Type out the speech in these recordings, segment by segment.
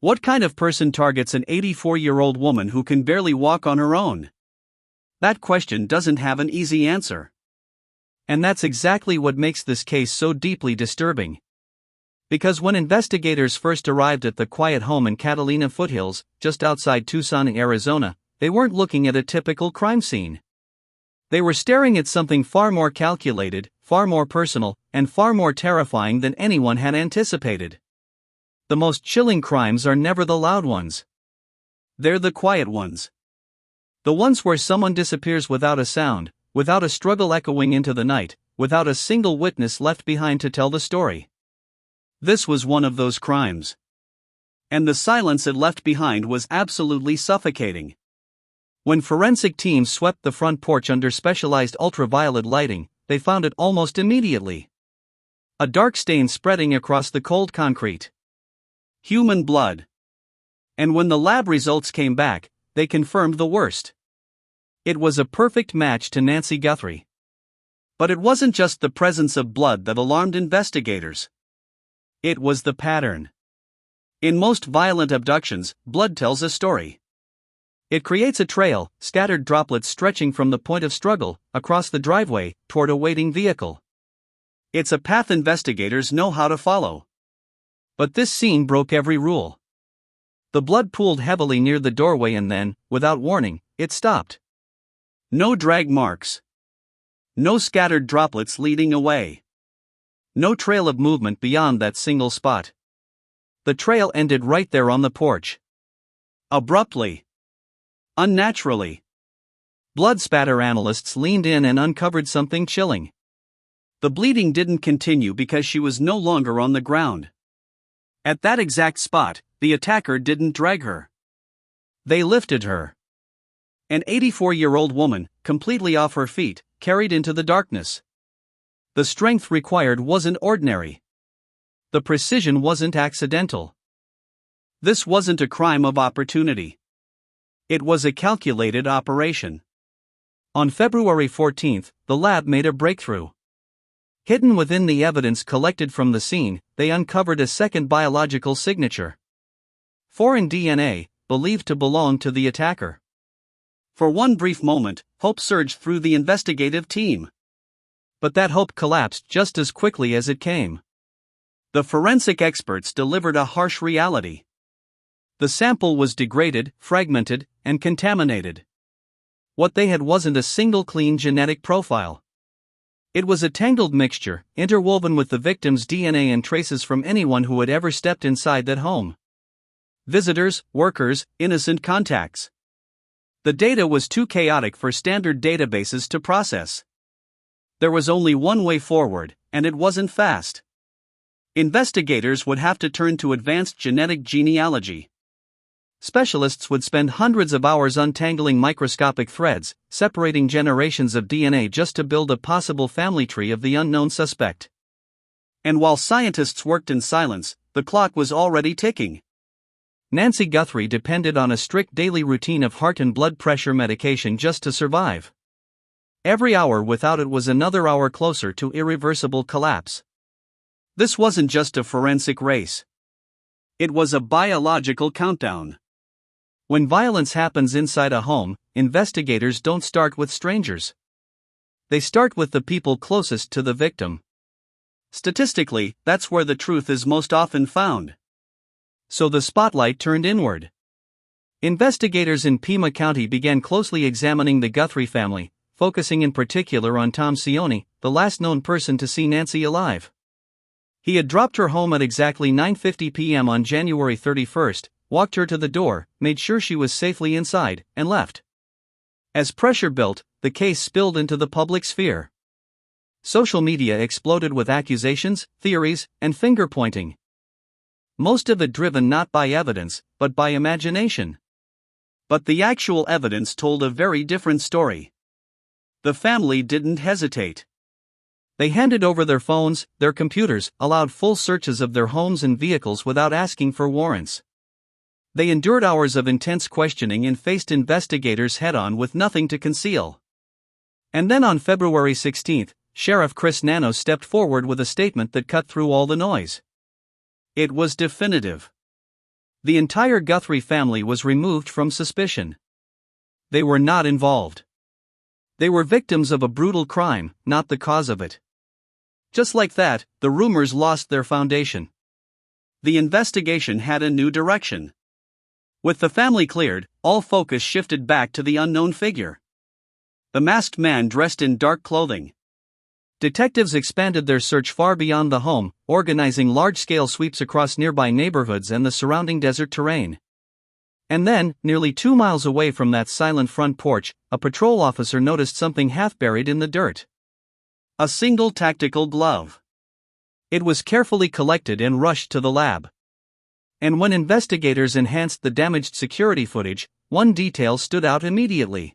What kind of person targets an 84-year-old woman who can barely walk on her own? That question doesn't have an easy answer. And that's exactly what makes this case so deeply disturbing. Because when investigators first arrived at the quiet home in Catalina Foothills, just outside Tucson, Arizona, they weren't looking at a typical crime scene. They were staring at something far more calculated, far more personal, and far more terrifying than anyone had anticipated. The most chilling crimes are never the loud ones. They're the quiet ones. The ones where someone disappears without a sound, without a struggle echoing into the night, without a single witness left behind to tell the story. This was one of those crimes. And the silence it left behind was absolutely suffocating. When forensic teams swept the front porch under specialized ultraviolet lighting, they found it almost immediately. A dark stain spreading across the cold concrete. Human blood. And when the lab results came back, they confirmed the worst. It was a perfect match to Nancy Guthrie. But it wasn't just the presence of blood that alarmed investigators. It was the pattern. In most violent abductions, blood tells a story. It creates a trail, scattered droplets stretching from the point of struggle, across the driveway, toward a waiting vehicle. It's a path investigators know how to follow. But this scene broke every rule. The blood pooled heavily near the doorway and then, without warning, it stopped. No drag marks. No scattered droplets leading away. No trail of movement beyond that single spot. The trail ended right there on the porch. Abruptly. Unnaturally. Blood spatter analysts leaned in and uncovered something chilling. The bleeding didn't continue because she was no longer on the ground. At that exact spot, the attacker didn't drag her. They lifted her. An 84-year-old woman, completely off her feet, carried into the darkness. The strength required wasn't ordinary. The precision wasn't accidental. This wasn't a crime of opportunity. It was a calculated operation. On February 14, the lab made a breakthrough. Hidden within the evidence collected from the scene, they uncovered a second biological signature. Foreign DNA, believed to belong to the attacker. For one brief moment, hope surged through the investigative team. But that hope collapsed just as quickly as it came. The forensic experts delivered a harsh reality. The sample was degraded, fragmented, and contaminated. What they had wasn't a single clean genetic profile. It was a tangled mixture, interwoven with the victim's DNA and traces from anyone who had ever stepped inside that home. Visitors, workers, innocent contacts. The data was too chaotic for standard databases to process. There was only one way forward, and it wasn't fast. Investigators would have to turn to advanced genetic genealogy. Specialists would spend hundreds of hours untangling microscopic threads, separating generations of DNA just to build a possible family tree of the unknown suspect. And while scientists worked in silence, the clock was already ticking. Nancy Guthrie depended on a strict daily routine of heart and blood pressure medication just to survive. Every hour without it was another hour closer to irreversible collapse. This wasn't just a forensic race. It was a biological countdown. When violence happens inside a home, investigators don't start with strangers. They start with the people closest to the victim. Statistically, that's where the truth is most often found. So the spotlight turned inward. Investigators in Pima County began closely examining the Guthrie family, focusing in particular on Tom Sione, the last known person to see Nancy alive. He had dropped her home at exactly 9:50 p.m. on January 31, walked her to the door, made sure she was safely inside, and left. As pressure built, the case spilled into the public sphere. Social media exploded with accusations, theories, and finger-pointing. Most of it driven not by evidence, but by imagination. But the actual evidence told a very different story. The family didn't hesitate. They handed over their phones, their computers, allowed full searches of their homes and vehicles without asking for warrants. They endured hours of intense questioning and faced investigators head-on with nothing to conceal. And then on February 16, Sheriff Chris Nano stepped forward with a statement that cut through all the noise. It was definitive. The entire Guthrie family was removed from suspicion. They were not involved. They were victims of a brutal crime, not the cause of it. Just like that, the rumors lost their foundation. The investigation had a new direction. With the family cleared, all focus shifted back to the unknown figure. The masked man dressed in dark clothing. Detectives expanded their search far beyond the home, organizing large-scale sweeps across nearby neighborhoods and the surrounding desert terrain. And then, nearly 2 miles away from that silent front porch, a patrol officer noticed something half-buried in the dirt. A single tactical glove. It was carefully collected and rushed to the lab. And when investigators enhanced the damaged security footage, one detail stood out immediately.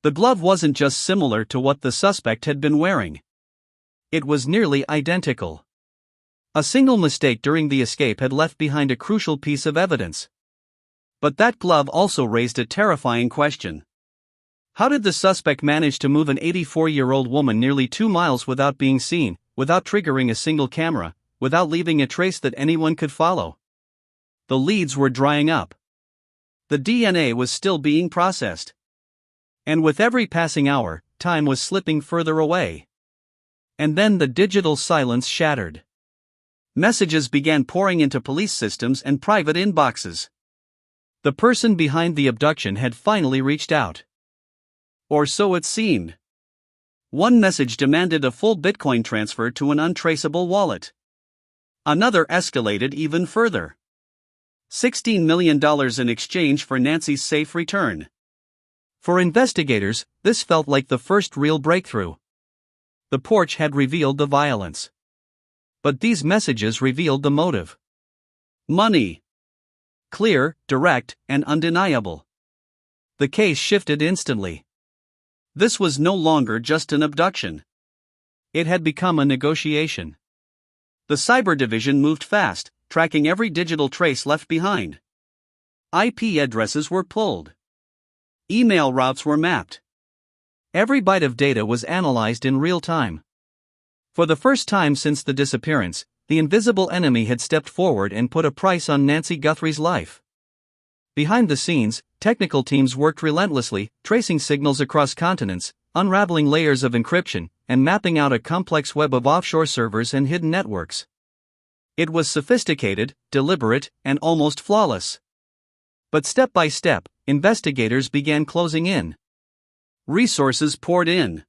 The glove wasn't just similar to what the suspect had been wearing. It was nearly identical. A single mistake during the escape had left behind a crucial piece of evidence. But that glove also raised a terrifying question. How did the suspect manage to move an 84-year-old woman nearly 2 miles without being seen, without triggering a single camera, without leaving a trace that anyone could follow? The leads were drying up. The DNA was still being processed. And with every passing hour, time was slipping further away. And then the digital silence shattered. Messages began pouring into police systems and private inboxes. The person behind the abduction had finally reached out. Or so it seemed. One message demanded a full Bitcoin transfer to an untraceable wallet. Another escalated even further. $16 million in exchange for Nancy's safe return. For investigators, this felt like the first real breakthrough. The porch had revealed the violence. But these messages revealed the motive. Money. Clear, direct, and undeniable. The case shifted instantly. This was no longer just an abduction. It had become a negotiation. The cyber division moved fast, tracking every digital trace left behind. IP addresses were pulled. Email routes were mapped. Every byte of data was analyzed in real time. For the first time since the disappearance, the invisible enemy had stepped forward and put a price on Nancy Guthrie's life. Behind the scenes, technical teams worked relentlessly, tracing signals across continents, unraveling layers of encryption, and mapping out a complex web of offshore servers and hidden networks. It was sophisticated, deliberate, and almost flawless. But step by step, investigators began closing in. Resources poured in.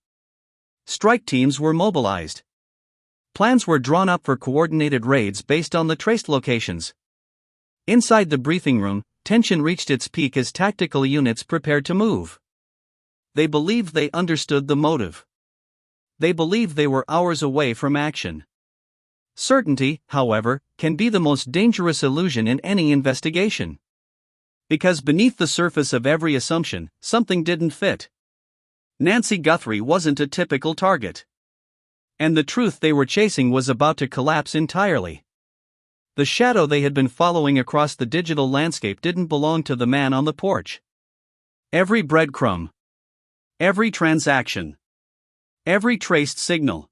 Strike teams were mobilized. Plans were drawn up for coordinated raids based on the traced locations. Inside the briefing room, tension reached its peak as tactical units prepared to move. They believed they understood the motive. They believed they were hours away from action. Certainty, however, can be the most dangerous illusion in any investigation. Because beneath the surface of every assumption, something didn't fit. Nancy Guthrie wasn't a typical target. And the truth they were chasing was about to collapse entirely. The shadow they had been following across the digital landscape didn't belong to the man on the porch. Every breadcrumb. Every transaction. Every traced signal.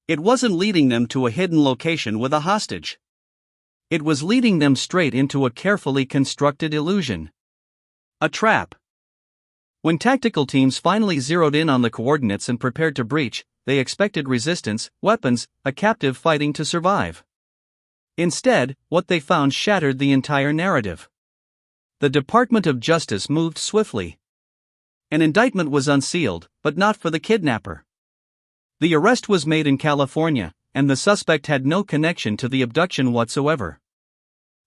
It wasn't leading them to a hidden location with a hostage. It was leading them straight into a carefully constructed illusion. A trap. When tactical teams finally zeroed in on the coordinates and prepared to breach, they expected resistance, weapons, a captive fighting to survive. Instead, what they found shattered the entire narrative. The Department of Justice moved swiftly. An indictment was unsealed, but not for the kidnapper. The arrest was made in California, and the suspect had no connection to the abduction whatsoever.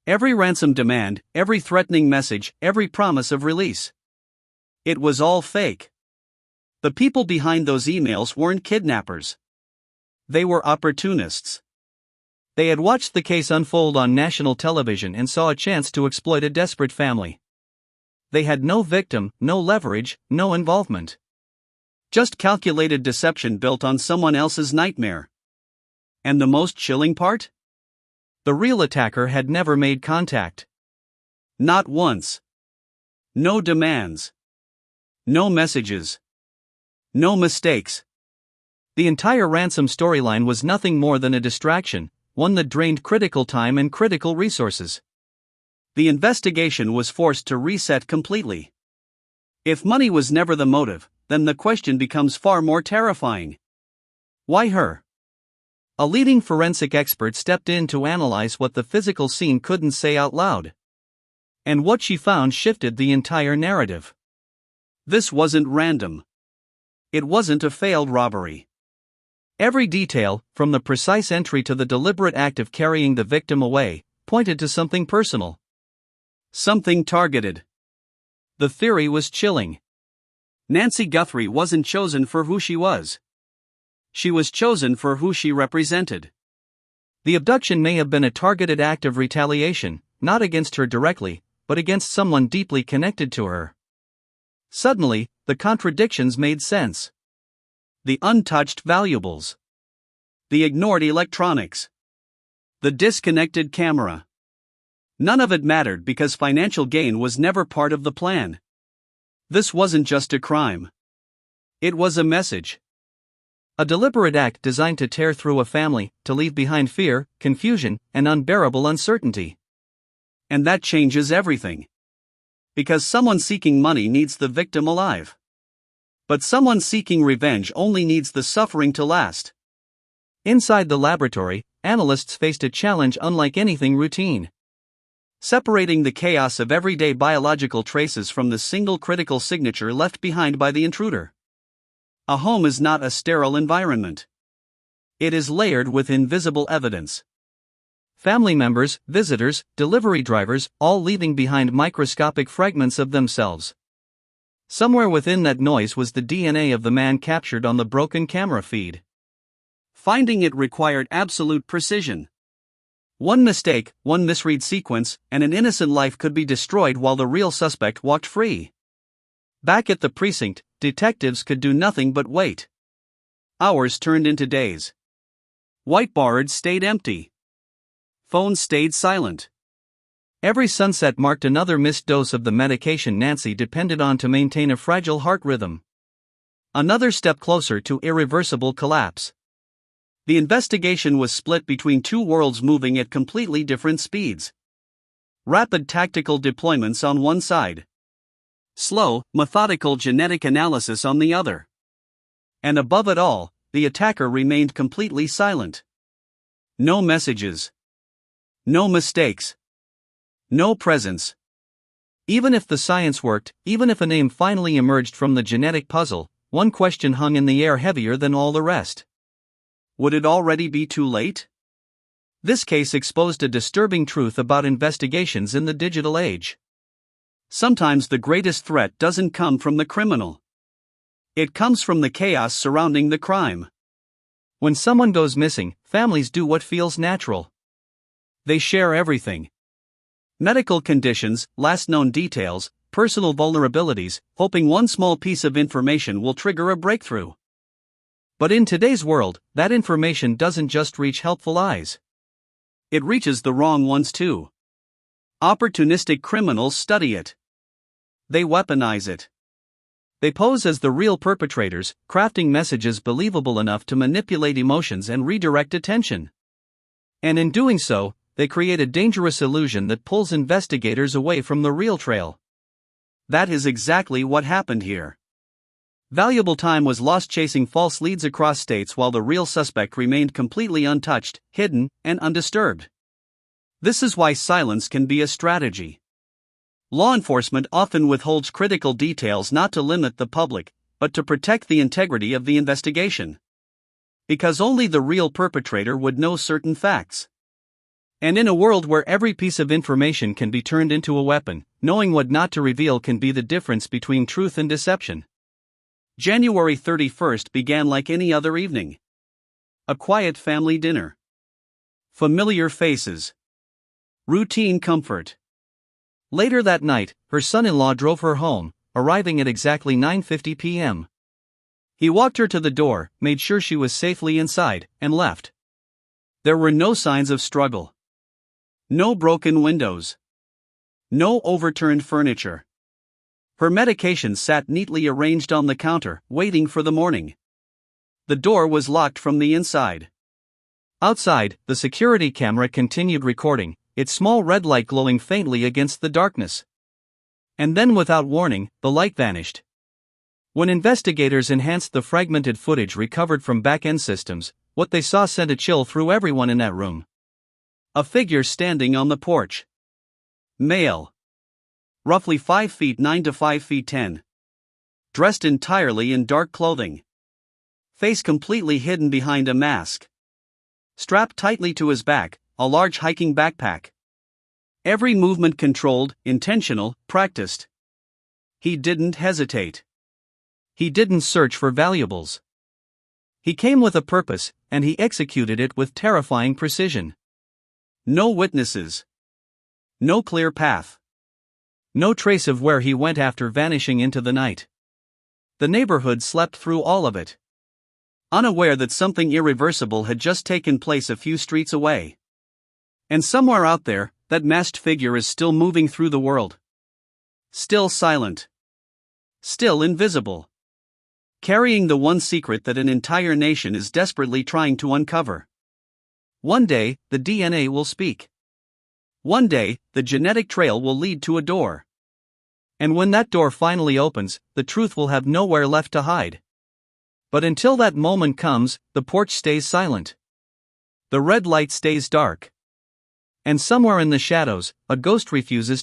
Every ransom demand, every threatening message, every promise of release. It was all fake. The people behind those emails weren't kidnappers. They were opportunists. They had watched the case unfold on national television and saw a chance to exploit a desperate family. They had no victim, no leverage, no involvement. Just calculated deception built on someone else's nightmare. And the most chilling part? The real attacker had never made contact. Not once. No demands. No messages. No mistakes. The entire ransom storyline was nothing more than a distraction, one that drained critical time and critical resources. the investigation was forced to reset completely. If money was never the motive, then the question becomes far more terrifying. Why her? A leading forensic expert stepped in to analyze what the physical scene couldn't say out loud. And what she found shifted the entire narrative. This wasn't random. It wasn't a failed robbery. Every detail, from the precise entry to the deliberate act of carrying the victim away, pointed to something personal. Something targeted. The theory was chilling. Nancy Guthrie wasn't chosen for who she was. She was chosen for who she represented. The abduction may have been a targeted act of retaliation, not against her directly, but against someone deeply connected to her. Suddenly, the contradictions made sense. The untouched valuables. The ignored electronics. The disconnected camera. None of it mattered because financial gain was never part of the plan. This wasn't just a crime. It was a message. A deliberate act designed to tear through a family, to leave behind fear, confusion, and unbearable uncertainty. And that changes everything. Because someone seeking money needs the victim alive. But someone seeking revenge only needs the suffering to last. Inside the laboratory, analysts faced a challenge unlike anything routine. Separating the chaos of everyday biological traces from the single critical signature left behind by the intruder. A home is not a sterile environment. It is layered with invisible evidence. Family members, visitors, delivery drivers, all leaving behind microscopic fragments of themselves. Somewhere within that noise was the DNA of the man captured on the broken camera feed. Finding it required absolute precision. One mistake, one misread sequence, and an innocent life could be destroyed while the real suspect walked free. Back at the precinct, detectives could do nothing but wait. Hours turned into days. Whiteboards stayed empty. Phones stayed silent. Every sunset marked another missed dose of the medication Nancy depended on to maintain a fragile heart rhythm. Another step closer to irreversible collapse. The investigation was split between two worlds moving at completely different speeds. Rapid tactical deployments on one side. Slow, methodical genetic analysis on the other. And above it all, the attacker remained completely silent. No messages. No mistakes. No presence. Even if the science worked, even if a name finally emerged from the genetic puzzle, one question hung in the air heavier than all the rest. Would it already be too late? This case exposed a disturbing truth about investigations in the digital age. Sometimes the greatest threat doesn't come from the criminal. It comes from the chaos surrounding the crime. When someone goes missing, families do what feels natural. They share everything. Medical conditions, last known details, personal vulnerabilities, hoping one small piece of information will trigger a breakthrough. But in today's world, that information doesn't just reach helpful eyes. It reaches the wrong ones too. Opportunistic criminals study it. They weaponize it. They pose as the real perpetrators, crafting messages believable enough to manipulate emotions and redirect attention. And in doing so, they create a dangerous illusion that pulls investigators away from the real trail. That is exactly what happened here. Valuable time was lost chasing false leads across states while the real suspect remained completely untouched, hidden, and undisturbed. This is why silence can be a strategy. Law enforcement often withholds critical details not to limit the public, but to protect the integrity of the investigation. Because only the real perpetrator would know certain facts. And in a world where every piece of information can be turned into a weapon, knowing what not to reveal can be the difference between truth and deception. January 31st began like any other evening. A quiet family dinner. Familiar faces. Routine comfort. Later that night, her son-in-law drove her home, arriving at exactly 9:50 p.m. He walked her to the door, made sure she was safely inside, and left. There were no signs of struggle. No broken windows. No overturned furniture. Her medication sat neatly arranged on the counter, waiting for the morning. The door was locked from the inside. Outside, the security camera continued recording, its small red light glowing faintly against the darkness. And then, without warning, the light vanished. When investigators enhanced the fragmented footage recovered from back-end systems, what they saw sent a chill through everyone in that room. A figure standing on the porch. Male. Roughly 5 feet 9 to 5 feet 10. Dressed entirely in dark clothing. Face completely hidden behind a mask. Strapped tightly to his back, a large hiking backpack. Every movement controlled, intentional, practiced. He didn't hesitate. He didn't search for valuables. He came with a purpose, and he executed it with terrifying precision. No witnesses. No clear path. No trace of where he went after vanishing into the night. The neighborhood slept through all of it, unaware that something irreversible had just taken place a few streets away. And somewhere out there, that masked figure is still moving through the world. Still silent. Still invisible. Carrying the one secret that an entire nation is desperately trying to uncover. One day, the DNA will speak. One day, the genetic trail will lead to a door. And when that door finally opens, the truth will have nowhere left to hide. But until that moment comes, the porch stays silent. The red light stays dark. And somewhere in the shadows, a ghost refuses